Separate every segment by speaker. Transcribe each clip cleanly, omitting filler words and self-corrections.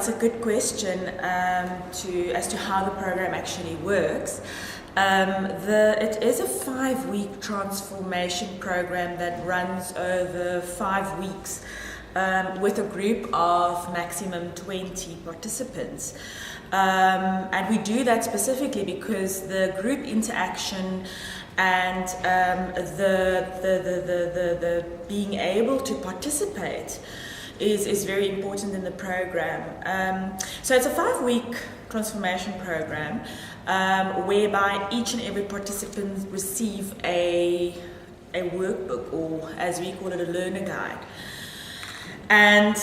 Speaker 1: it's a good question as to how the program actually works. It is a 5-week transformation program that runs over 5 weeks with a group of maximum 20 participants. And we do that specifically because the group interaction and the being able to participate is very important in the program. So it's a 5-week transformation program whereby each and every participant receive a workbook, or as we call it, a learner guide. And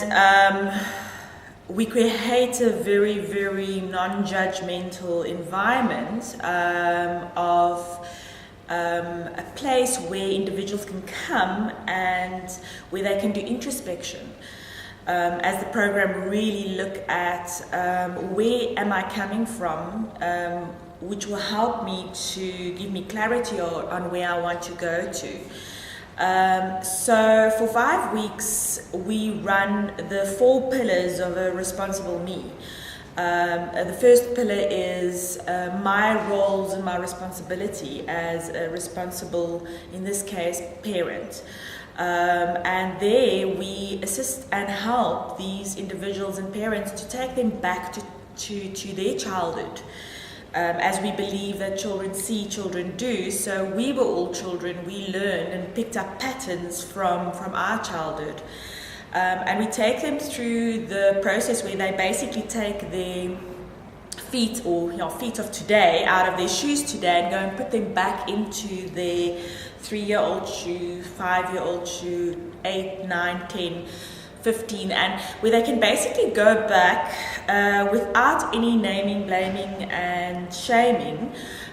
Speaker 1: we create a very, very non-judgmental environment of a place where individuals can come and where they can do introspection. As the program really look at where am I coming from, which will help me to give me clarity on where I want to go to. So for 5 weeks, we run the 4 pillars of a responsible me. The first pillar is my roles and my responsibility as a responsible, in this case, parent. And there we assist and help these individuals and parents to take them back to their childhood. As we believe that children see, children do. So we were all children, we learned and picked up patterns from our childhood. And we take them through the process where they basically take their feet, or feet of today, out of their shoes today and go and put them back into their 3-year-old shoe, 5-year-old shoe, 8, 9, 10, 15, and where they can basically go back without any naming, blaming and shaming,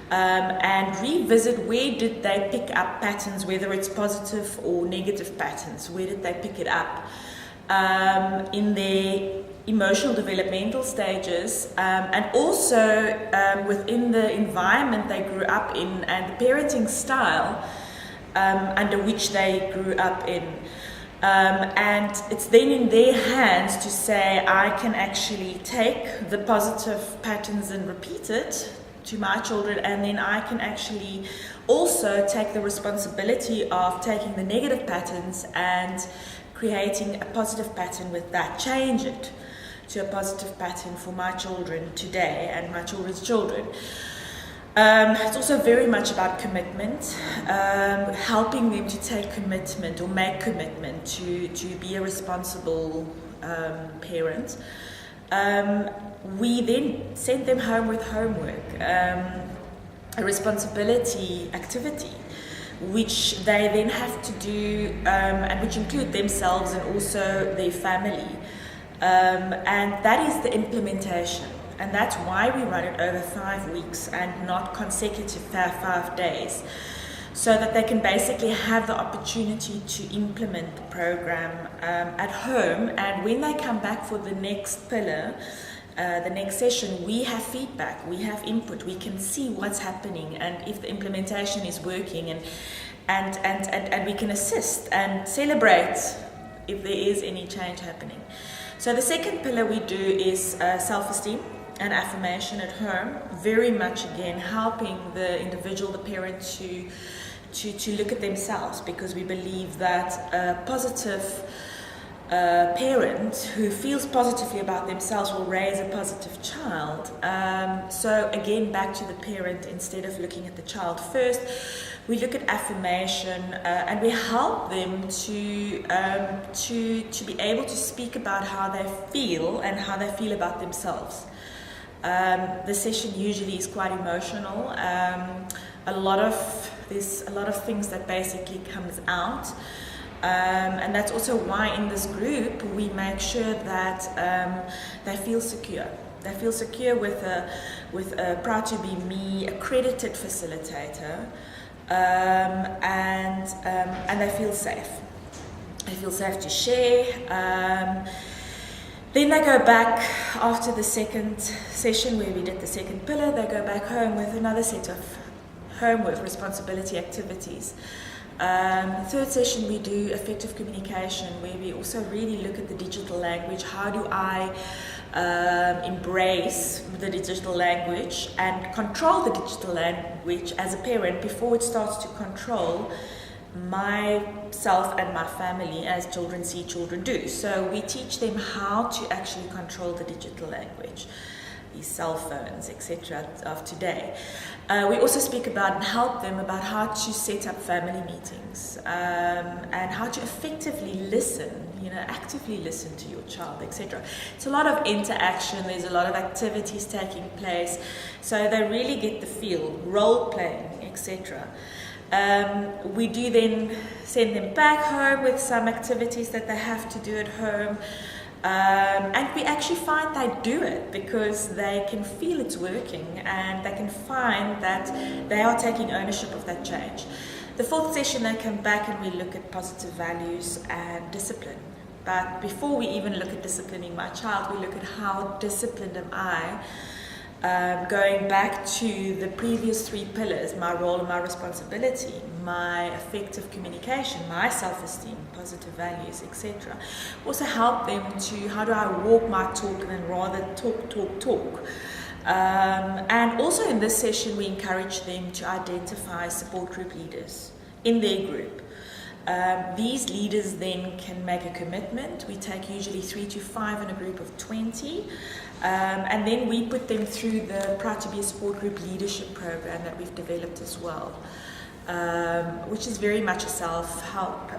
Speaker 1: and revisit where did they pick up patterns, whether it's positive or negative patterns, where did they pick it up in their emotional developmental stages, and also within the environment they grew up in and the parenting style under which they grew up in. And it's then in their hands to say, I can actually take the positive patterns and repeat it to my children, and then I can actually also take the responsibility of taking the negative patterns and creating a positive pattern with that, change it to a positive pattern for my children today and my children's children. It's also very much about commitment, helping them to take commitment or make commitment to be a responsible parent. We then send them home with homework, a responsibility activity, which they then have to do, and which include themselves and also their family. And that is the implementation. And that's why we run it over 5 weeks and not consecutive 5 days, so that they can basically have the opportunity to implement the program at home. And when they come back for the next pillar, the next session, we have feedback, we have input, we can see what's happening and if the implementation is working, and we can assist and celebrate if there is any change happening. So the second pillar we do is self-esteem and affirmation at home, very much again helping the individual, the parent, to look at themselves, because we believe that a positive parent who feels positively about themselves will raise a positive child. So again, back to the parent, instead of looking at the child first, we look at affirmation, and we help them to be able to speak about how they feel and how they feel about themselves. The session usually is quite emotional. There's a lot of things that basically comes out, and that's also why in this group we make sure that they feel secure. They feel secure with a Proud2b me accredited facilitator, and they feel safe. They feel safe to share. Then they go back after the second session where we did the second pillar, they go back home with another set of homework, responsibility activities. Third session we do effective communication, where we also really look at the digital language. How do I embrace the digital language and control the digital language as a parent before it starts to control myself and my family, as children see children do. So we teach them how to actually control the digital language, these cell phones, etc. of today. We also speak about and help them about how to set up family meetings and how to effectively listen, actively listen to your child, etc. It's a lot of interaction, there's a lot of activities taking place, so they really get the feel, role playing, etc. We do then send them back home with some activities that they have to do at home. And we actually find they do it because they can feel it's working and they can find that they are taking ownership of that change. The fourth session they come back and we look at positive values and discipline. But before we even look at disciplining my child, we look at how disciplined am I. Going back to the previous three pillars, my role and my responsibility, my effective communication, my self-esteem, positive values, etc. Also help them to, how do I walk my talk and then rather talk. And also in this session we encourage them to identify support group leaders in their group. These leaders then can make a commitment. We take usually 3 to 5 in a group of 20. And then we put them through the Proud2b support group leadership program that we've developed as well, which is very much a self-help,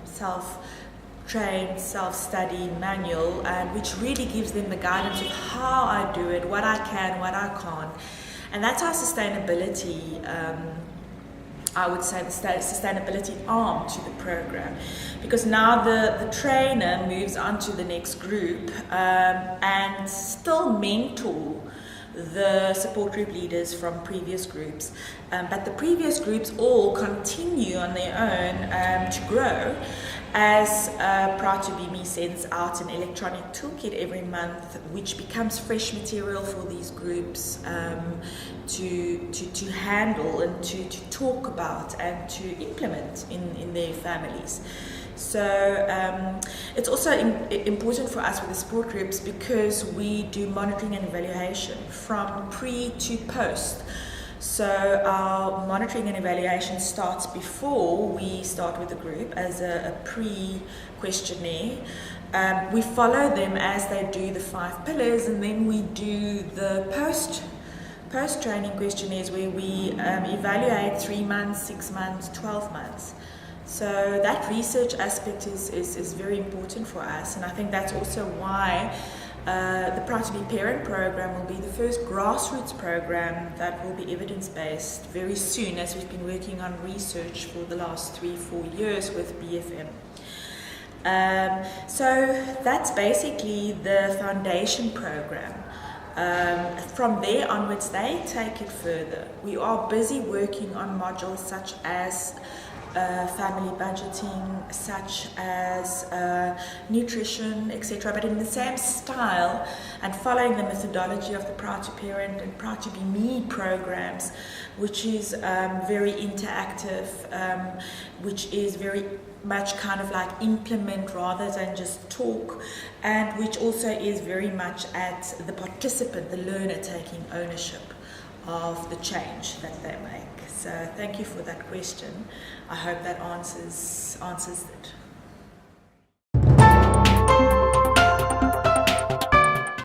Speaker 1: self-trained, self-study manual, which really gives them the guidance of how I do it, what I can, what I can't. And that's our sustainability, I would say the sustainability arm to the program, because now the trainer moves on to the next group and still mentor the support group leaders from previous groups, but the previous groups all continue on their own to grow, as Proud2b sends out an electronic toolkit every month which becomes fresh material for these groups to handle and to talk about and to implement in their families. So it's also important for us with the support groups because we do monitoring and evaluation from pre to post. So our monitoring and evaluation starts before we start with the group as a pre-questionnaire. We follow them as they do the 5 pillars, and then we do the post-training questionnaires where we evaluate 3 months, 6 months, 12 months. So that research aspect is very important for us, and I think that's also why the Proud2b Parent Program will be the first grassroots program that will be evidence-based very soon, as we've been working on research for the last 3-4 years with BFM. So that's basically the foundation program. From there onwards, they take it further. We are busy working on modules such as family budgeting, such as nutrition, etc., but in the same style and following the methodology of the Proud2 Parent and Proud2b Me programs, which is very interactive, which is very much kind of like implement rather than just talk, and which also is very much at the participant, the learner, taking ownership of the change that they make. So thank you for that question. I hope that answers